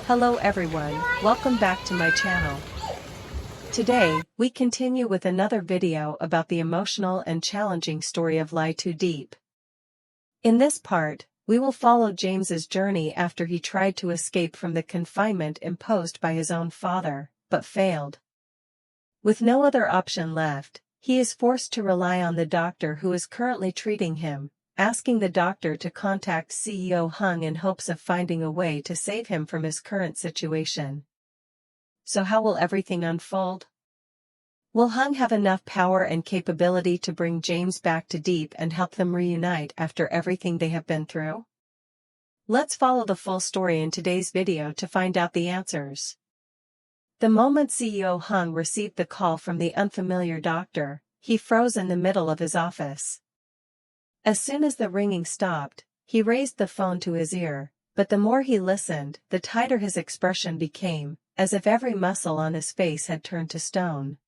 Hello everyone, welcome back to my channel. Today, we continue with another video about the emotional and challenging story of LyTuDiep. In this part, we will follow James's journey after he tried to escape from the confinement imposed by his own father, but failed. With no other option left, he is forced to rely on the doctor who is currently treating him, asking the doctor to contact CEO Hùng in hopes of finding a way to save him from his current situation. So how will everything unfold? Will Hùng have enough power and capability to bring James back to Diep and help them reunite after everything they have been through? Let's follow the full story in today's video to find out the answers. The moment CEO Hùng received the call from the unfamiliar doctor, he froze in the middle of his office. As soon as the ringing stopped, he raised the phone to his ear, but the more he listened, the tighter his expression became, as if every muscle on his face had turned to stone.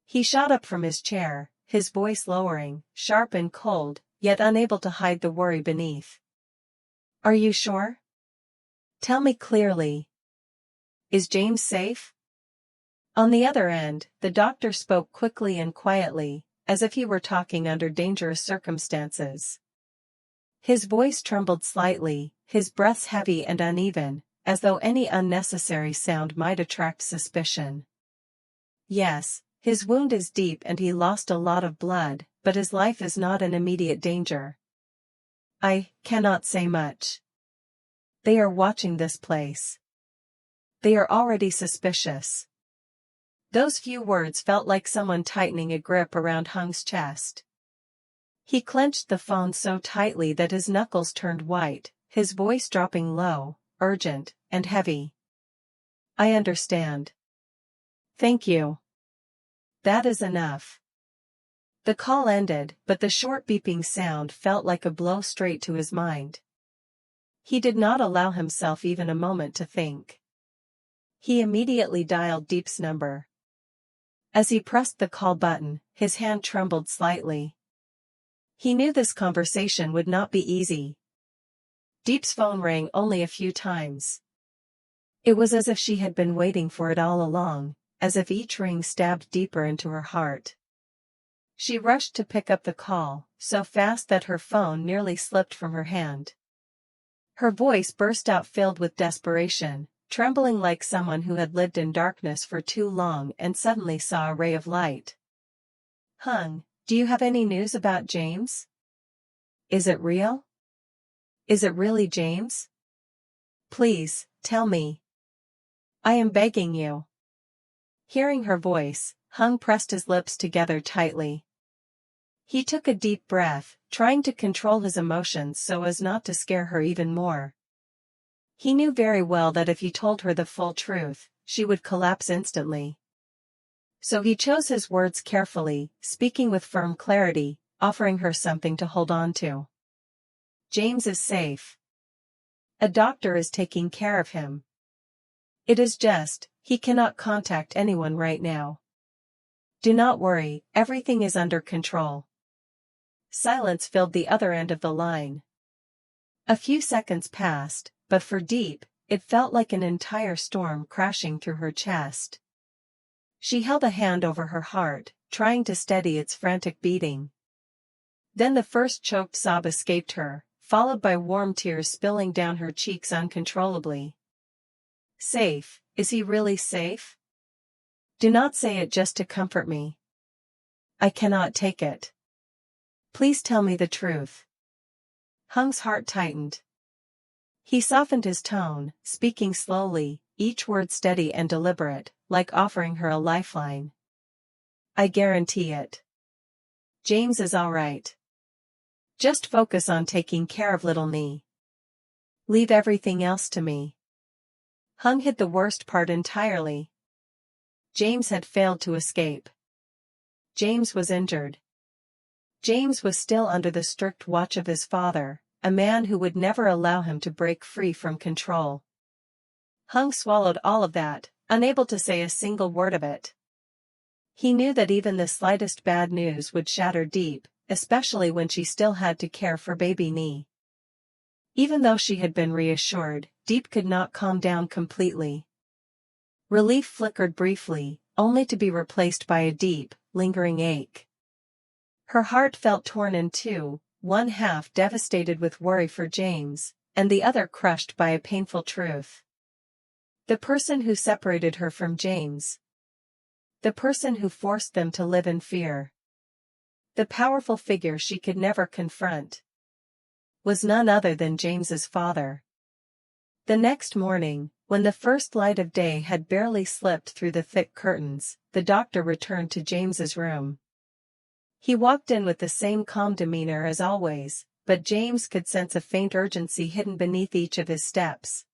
He shot up from his chair, his voice lowering, sharp and cold, yet unable to hide the worry beneath. "Are you sure? Tell me clearly. Is James safe?" On the other end, the doctor spoke quickly and quietly, as if he were talking under dangerous circumstances. His voice trembled slightly, his breaths heavy and uneven, as though any unnecessary sound might attract suspicion. "Yes, his wound is deep and he lost a lot of blood, but his life is not in immediate danger. I cannot say much. They are watching this place. They are already suspicious." Those few words felt like someone tightening a grip around Hung's chest. He clenched the phone so tightly that his knuckles turned white, his voice dropping low, urgent, and heavy. "I understand. Thank you. That is enough." The call ended, but the short beeping sound felt like a blow straight to his mind. He did not allow himself even a moment to think. He immediately dialed Diep's number. As he pressed the call button, his hand trembled slightly. He knew this conversation would not be easy. Diep's phone rang only a few times. It was as if she had been waiting for it all along, as if each ring stabbed deeper into her heart. She rushed to pick up the call, so fast that her phone nearly slipped from her hand. Her voice burst out filled with desperation, trembling like someone who had lived in darkness for too long and suddenly saw a ray of light. "Hùng, do you have any news about James? Is it real? Is it really James? Please, tell me. I am begging you." Hearing her voice, Hùng pressed his lips together tightly. He took a deep breath, trying to control his emotions so as not to scare her even more. He knew very well that if he told her the full truth, she would collapse instantly. So he chose his words carefully, speaking with firm clarity, offering her something to hold on to. "James is safe. A doctor is taking care of him. It is just, he cannot contact anyone right now. Do not worry, everything is under control." Silence filled the other end of the line. A few seconds passed, but for Diep, it felt like an entire storm crashing through her chest. She held a hand over her heart, trying to steady its frantic beating. Then the first choked sob escaped her, followed by warm tears spilling down her cheeks uncontrollably. "Safe, is he really safe? Do not say it just to comfort me. I cannot take it. Please tell me the truth." Hung's heart tightened. He softened his tone, speaking slowly, each word steady and deliberate, like offering her a lifeline. "I guarantee it. James is all right. Just focus on taking care of little me. Leave everything else to me." Hùng hid the worst part entirely. James had failed to escape. James was injured. James was still under the strict watch of his father, a man who would never allow him to break free from control. Hùng swallowed all of that, unable to say a single word of it. He knew that even the slightest bad news would shatter Diep, especially when she still had to care for baby Nee. Even though she had been reassured, Diep could not calm down completely. Relief flickered briefly, only to be replaced by a deep, lingering ache. Her heart felt torn in two, one half devastated with worry for James, and the other crushed by a painful truth. The person who separated her from James. The person who forced them to live in fear. The powerful figure she could never confront. Was none other than James's father. The next morning, when the first light of day had barely slipped through the thick curtains, the doctor returned to James's room. He walked in with the same calm demeanor as always, but James could sense a faint urgency hidden beneath each of his steps.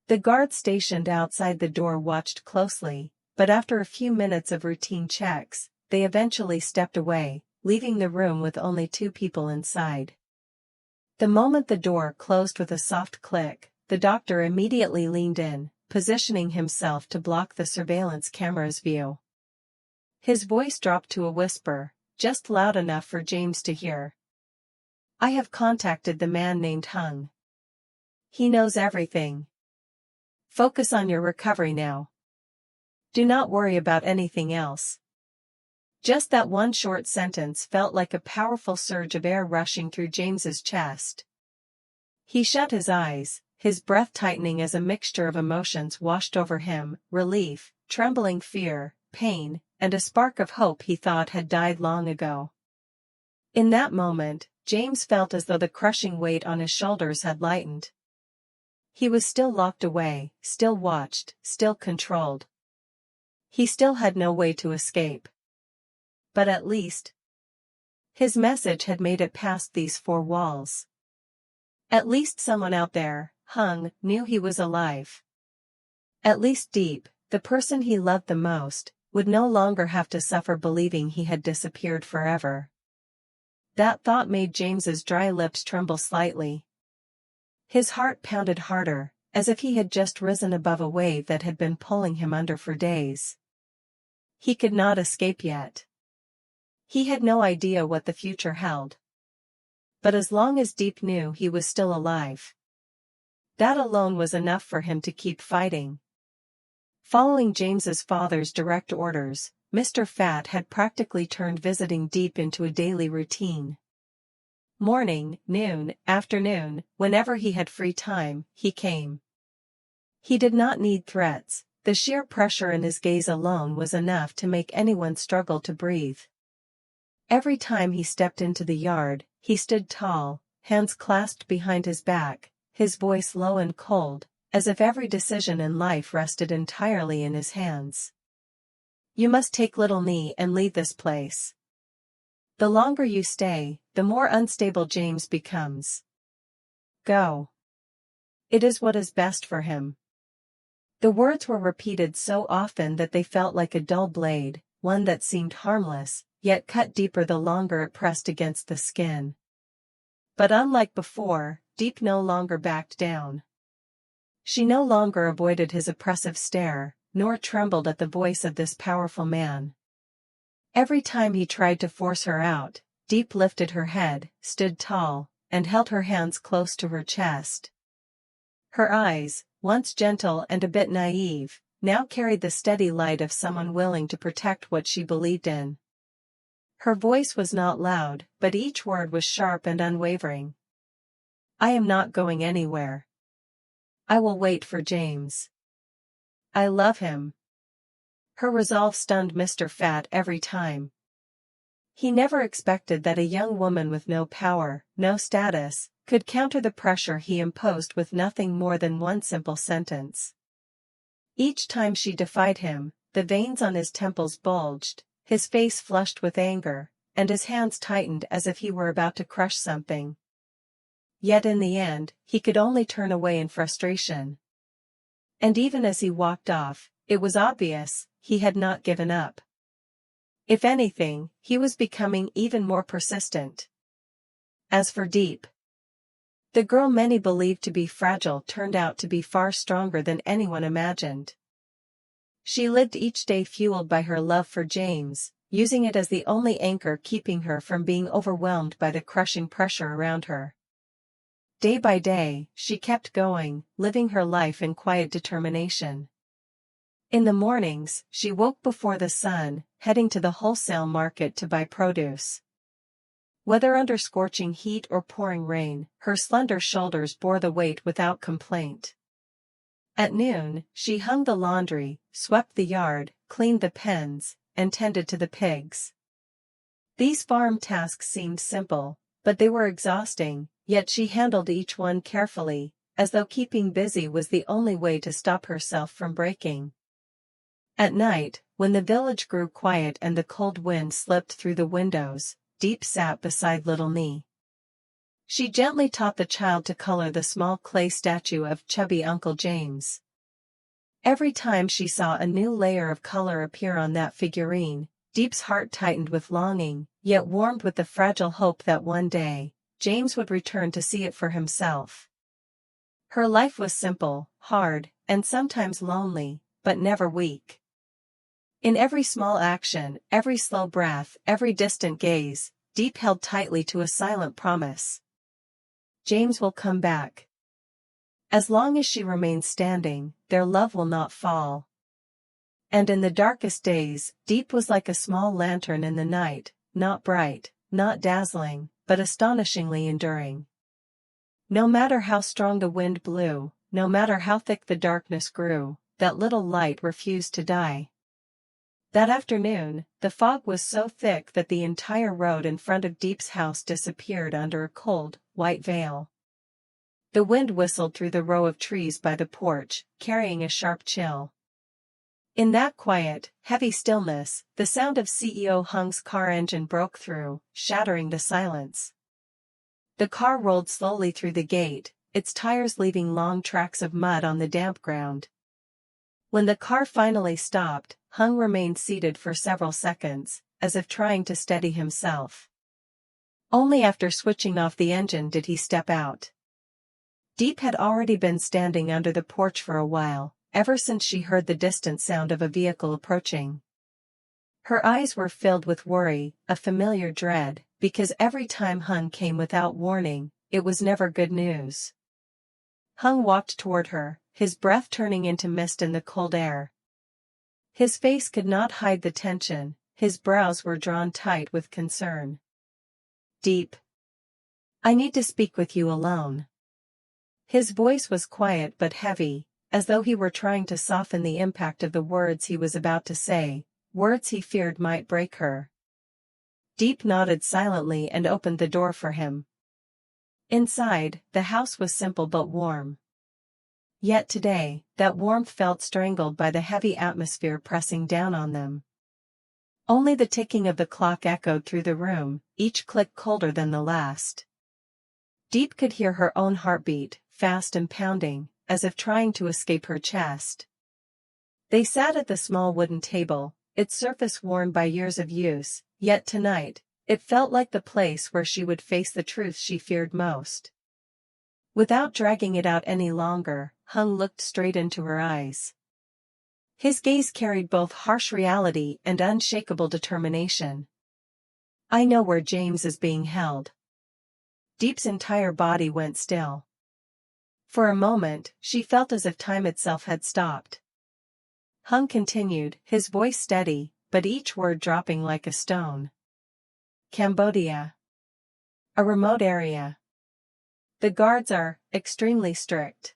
The guard stationed outside the door watched closely, but after a few minutes of routine checks, they eventually stepped away, leaving the room with only two people inside. The moment the door closed with a soft click, the doctor immediately leaned in, positioning himself to block the surveillance camera's view. His voice dropped to a whisper, just loud enough for James to hear. "I have contacted the man named Hung. He knows everything. Focus on your recovery now. Do not worry about anything else." Just that one short sentence felt like a powerful surge of air rushing through James's chest. He shut his eyes, his breath tightening as a mixture of emotions washed over him, relief, trembling fear, pain, and a spark of hope he thought had died long ago. In that moment, James felt as though the crushing weight on his shoulders had lightened. He was still locked away, still watched, still controlled. He still had no way to escape. But at least, his message had made it past these four walls. At least someone out there, Hung, knew he was alive. At least Diep, the person he loved the most, would no longer have to suffer believing he had disappeared forever. That thought made James's dry lips tremble slightly. His heart pounded harder, as if he had just risen above a wave that had been pulling him under for days. He could not escape yet. He had no idea what the future held. But as long as Diep knew he was still alive, that alone was enough for him to keep fighting. Following James's father's direct orders, Mr. Fat had practically turned visiting Diep into a daily routine. Morning, noon, afternoon, whenever he had free time, he came. He did not need threats, the sheer pressure in his gaze alone was enough to make anyone struggle to breathe. Every time he stepped into the yard, he stood tall, hands clasped behind his back, his voice low and cold, as if every decision in life rested entirely in his hands. "You must take little knee and leave this place. The longer you stay, the more unstable James becomes. Go. It is what is best for him." The words were repeated so often that they felt like a dull blade, one that seemed harmless, yet cut deeper the longer it pressed against the skin. But unlike before, Diep no longer backed down. She no longer avoided his oppressive stare, nor trembled at the voice of this powerful man. Every time he tried to force her out, Diep lifted her head, stood tall, and held her hands close to her chest. Her eyes, once gentle and a bit naive, now carried the steady light of someone willing to protect what she believed in. Her voice was not loud, but each word was sharp and unwavering. "I am not going anywhere. I will wait for James. I love him." Her resolve stunned Mr. Fat every time. He never expected that a young woman with no power, no status, could counter the pressure he imposed with nothing more than one simple sentence. Each time she defied him, the veins on his temples bulged, his face flushed with anger, and his hands tightened as if he were about to crush something. Yet in the end, he could only turn away in frustration. And even as he walked off, it was obvious, he had not given up. If anything, he was becoming even more persistent. As for Diep, the girl many believed to be fragile turned out to be far stronger than anyone imagined. She lived each day fueled by her love for James, using it as the only anchor keeping her from being overwhelmed by the crushing pressure around her. day by day, she kept going, living her life in quiet determination. In the mornings, she woke before the sun, heading to the wholesale market to buy produce. Whether under scorching heat or pouring rain, her slender shoulders bore the weight without complaint. At noon, she hung the laundry, swept the yard, cleaned the pens, and tended to the pigs. These farm tasks seemed simple, but they were exhausting, yet she handled each one carefully, as though keeping busy was the only way to stop herself from breaking. At night, when the village grew quiet and the cold wind slipped through the windows, Diep sat beside little Nee. She gently taught the child to color the small clay statue of chubby Uncle James. Every time she saw a new layer of color appear on that figurine, Diep's heart tightened with longing, yet warmed with the fragile hope that one day, James would return to see it for himself. Her life was simple, hard, and sometimes lonely, but never weak. In every small action, every slow breath, every distant gaze, Diep held tightly to a silent promise. James will come back. As long as she remains standing, their love will not fall. And in the darkest days, Diep was like a small lantern in the night, not bright, not dazzling, but astonishingly enduring. No matter how strong the wind blew, no matter how thick the darkness grew, that little light refused to die. That afternoon, the fog was so thick that the entire road in front of Diep's house disappeared under a cold, white veil. The wind whistled through the row of trees by the porch, carrying a sharp chill. In that quiet, heavy stillness, the sound of CEO Hung's car engine broke through, shattering the silence. The car rolled slowly through the gate, its tires leaving long tracks of mud on the damp ground. When the car finally stopped, Hung remained seated for several seconds, as if trying to steady himself. Only after switching off the engine did he step out. Diep had already been standing under the porch for a while, ever since she heard the distant sound of a vehicle approaching. Her eyes were filled with worry, a familiar dread, because every time Hung came without warning, it was never good news. Hung walked toward her, his breath turning into mist in the cold air. His face could not hide the tension, his brows were drawn tight with concern. Diep. I need to speak with you alone. His voice was quiet but heavy, as though he were trying to soften the impact of the words he was about to say, words he feared might break her. Diep nodded silently and opened the door for him. Inside, the house was simple but warm. Yet today, that warmth felt strangled by the heavy atmosphere pressing down on them. Only the ticking of the clock echoed through the room, each click colder than the last. Diep could hear her own heartbeat, fast and pounding, as if trying to escape her chest. They sat at the small wooden table, its surface worn by years of use, yet tonight, it felt like the place where she would face the truth she feared most. Without dragging it out any longer, Hung looked straight into her eyes. His gaze carried both harsh reality and unshakable determination. I know where James is being held. Diep's entire body went still. For a moment, she felt as if time itself had stopped. Hung continued, his voice steady, but each word dropping like a stone. Cambodia. A remote area. The guards are extremely strict.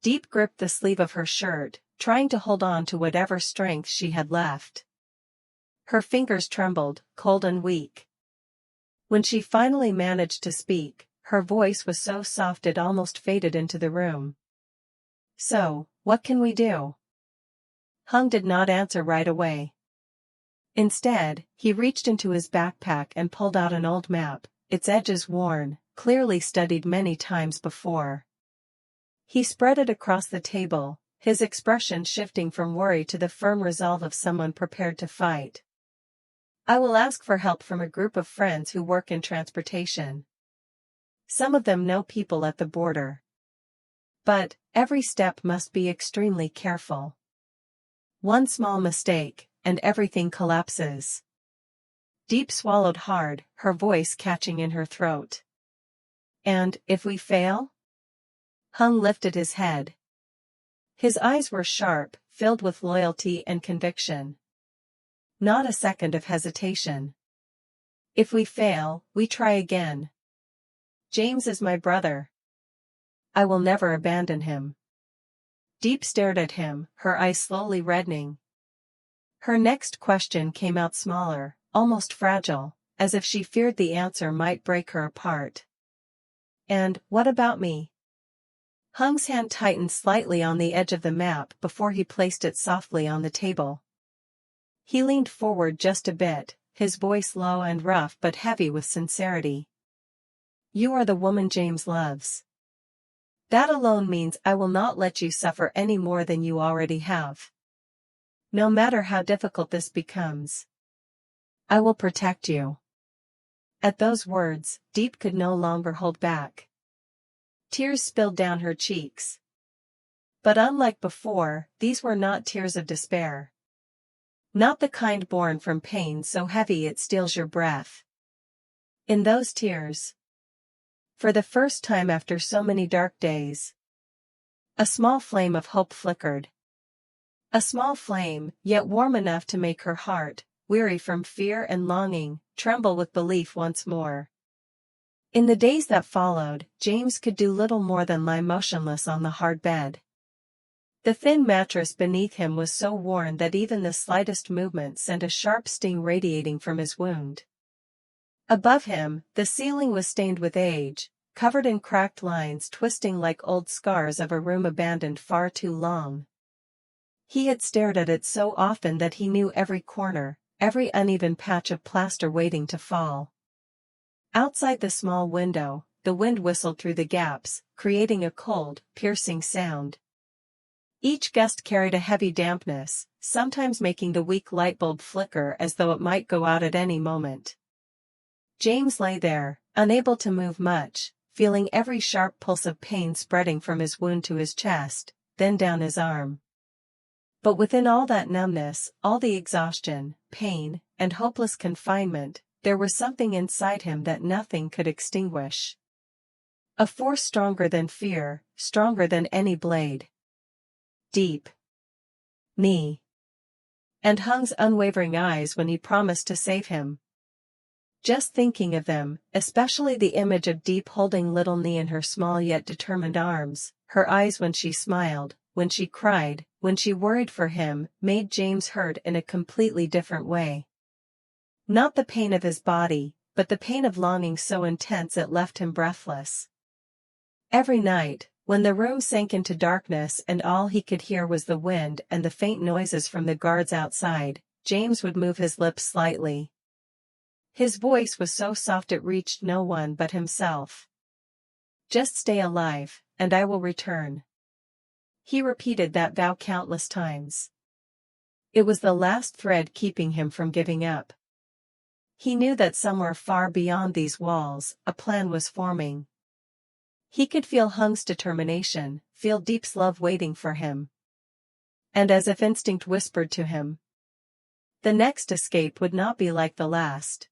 Diep gripped the sleeve of her shirt, trying to hold on to whatever strength she had left. Her fingers trembled, cold and weak. When she finally managed to speak, her voice was so soft it almost faded into the room. So, what can we do? Hung did not answer right away. Instead, he reached into his backpack and pulled out an old map, its edges worn, clearly studied many times before. He spread it across the table, his expression shifting from worry to the firm resolve of someone prepared to fight. I will ask for help from a group of friends who work in transportation. Some of them know people at the border. But, every step must be extremely careful. One small mistake, and everything collapses. Diep swallowed hard, her voice catching in her throat. And, if we fail? Hung lifted his head. His eyes were sharp, filled with loyalty and conviction. Not a second of hesitation. If we fail, we try again. James is my brother. I will never abandon him. Diep stared at him, her eyes slowly reddening. Her next question came out smaller, almost fragile, as if she feared the answer might break her apart. And, what about me? Hung's hand tightened slightly on the edge of the map before he placed it softly on the table. He leaned forward just a bit, his voice low and rough but heavy with sincerity. You are the woman James loves. That alone means I will not let you suffer any more than you already have. No matter how difficult this becomes, I will protect you. At those words, Diep could no longer hold back. Tears spilled down her cheeks. But unlike before, these were not tears of despair. Not the kind born from pain so heavy it steals your breath. In those tears, for the first time after so many dark days, a small flame of hope flickered. A small flame, yet warm enough to make her heart, weary from fear and longing, tremble with belief once more. In the days that followed, James could do little more than lie motionless on the hard bed. The thin mattress beneath him was so worn that even the slightest movement sent a sharp sting radiating from his wound. Above him, the ceiling was stained with age, covered in cracked lines twisting like old scars of a room abandoned far too long. He had stared at it so often that he knew every corner, every uneven patch of plaster waiting to fall. Outside the small window, the wind whistled through the gaps, creating a cold, piercing sound. Each gust carried a heavy dampness, sometimes making the weak light bulb flicker as though it might go out at any moment. James lay there, unable to move much, feeling every sharp pulse of pain spreading from his wound to his chest, then down his arm. But within all that numbness, all the exhaustion, pain, and hopeless confinement, there was something inside him that nothing could extinguish. A force stronger than fear, stronger than any blade. Diep. Me. And Hung's unwavering eyes when he promised to save him. Just thinking of them, especially the image of Diep holding little Nee in her small yet determined arms, her eyes when she smiled, when she cried, when she worried for him, made James hurt in a completely different way. Not the pain of his body, but the pain of longing so intense it left him breathless. Every night, when the room sank into darkness and all he could hear was the wind and the faint noises from the guards outside, James would move his lips slightly. His voice was so soft it reached no one but himself. Just stay alive, and I will return. He repeated that vow countless times. It was the last thread keeping him from giving up. He knew that somewhere far beyond these walls, a plan was forming. He could feel Hung's determination, feel Diep's love waiting for him. And as if instinct whispered to him, the next escape would not be like the last.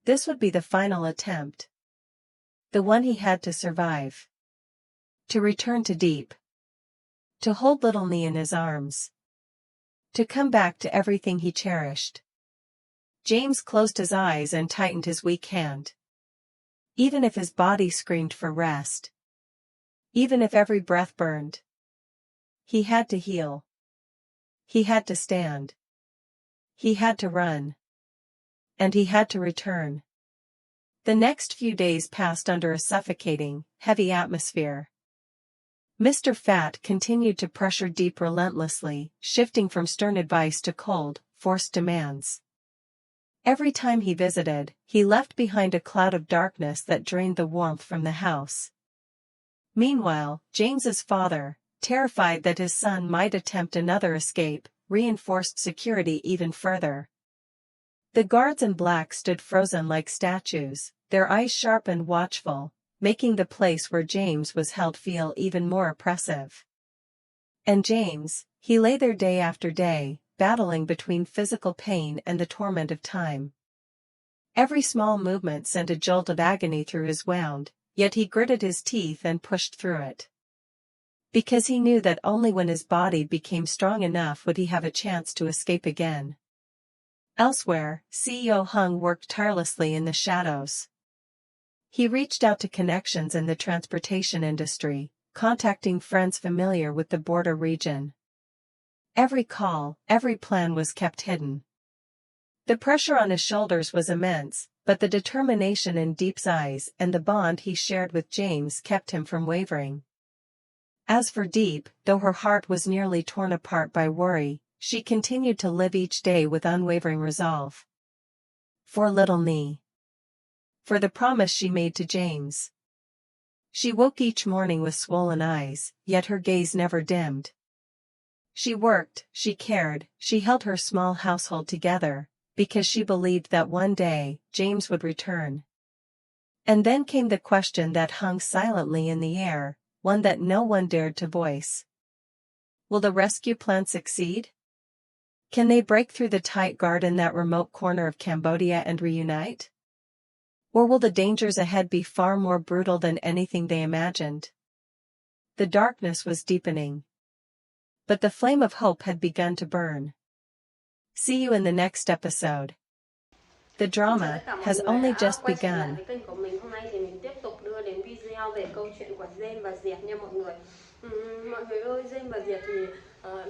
This would be the final attempt. The one he had to survive. To return to Diep. To hold little Nee in his arms. To come back to everything he cherished. James closed his eyes and tightened his weak hand. Even if his body screamed for rest. Even if every breath burned. He had to heal. He had to stand. He had to run. And he had to return. The next few days passed under a suffocating, heavy atmosphere. Mr. Fat continued to pressure Diep relentlessly, shifting from stern advice to cold, forced demands. Every time he visited, he left behind a cloud of darkness that drained the warmth from the house. Meanwhile, James's father, terrified that his son might attempt another escape, reinforced security even further. The guards in black stood frozen like statues, their eyes sharp and watchful, making the place where James was held feel even more oppressive. And James, he lay there day after day, battling between physical pain and the torment of time. Every small movement sent a jolt of agony through his wound, yet he gritted his teeth and pushed through it. Because he knew that only when his body became strong enough would he have a chance to escape again. Elsewhere, CEO Hùng worked tirelessly in the shadows. He reached out to connections in the transportation industry, contacting friends familiar with the border region. Every call, every plan was kept hidden. The pressure on his shoulders was immense, but the determination in Diep's eyes and the bond he shared with James kept him from wavering. As for Diep, though her heart was nearly torn apart by worry, she continued to live each day with unwavering resolve. For little me. For the promise she made to James. She woke each morning with swollen eyes, yet her gaze never dimmed. She worked, she cared, she held her small household together, because she believed that one day, James would return. And then came the question that hung silently in the air, one that no one dared to voice. Will the rescue plan succeed? Can they break through the tight guard in that remote corner of Cambodia and reunite? Or will the dangers ahead be far more brutal than anything they imagined? The darkness was deepening. But the flame of hope had begun to burn. See you in the next episode. The drama has only just begun. Hôm nay thì mình tiếp tục đưa đến video về câu chuyện của Diep và Diep nha mọi người. Mọi người ơi, Diep và Diep thì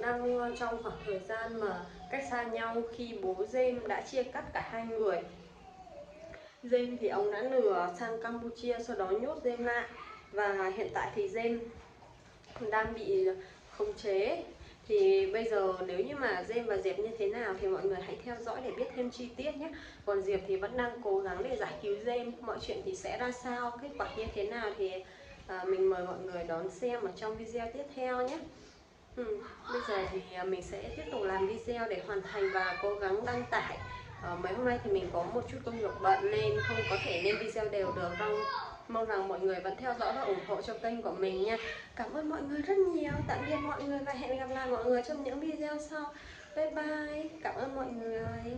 đang trong khoảng thời gian mà cách xa nhau khi bố Diep đã chia cắt cả hai người. Diep thì ông đã lừa sang Campuchia, sau đó nhốt Diep lại, và hiện tại thì Diep đang bị khống chế. Thì bây giờ nếu như mà Diep và Diep như thế nào thì mọi người hãy theo dõi để biết thêm chi tiết nhé. Còn Diep thì vẫn đang cố gắng để giải cứu Diep. Mọi chuyện thì sẽ ra sao, kết quả như thế nào thì mình mời mọi người đón xem ở trong video tiếp theo nhé. Bây giờ thì mình sẽ tiếp tục làm video để hoàn thành và cố gắng đăng tải. Mấy hôm nay thì mình có một chút công việc bận nên không có thể lên video đều được đâu. Mong rằng mọi người vẫn theo dõi và ủng hộ cho kênh của mình nha. Cảm ơn mọi người rất nhiều. Tạm biệt mọi người và hẹn gặp lại mọi người trong những video sau. Bye bye. Cảm ơn mọi người.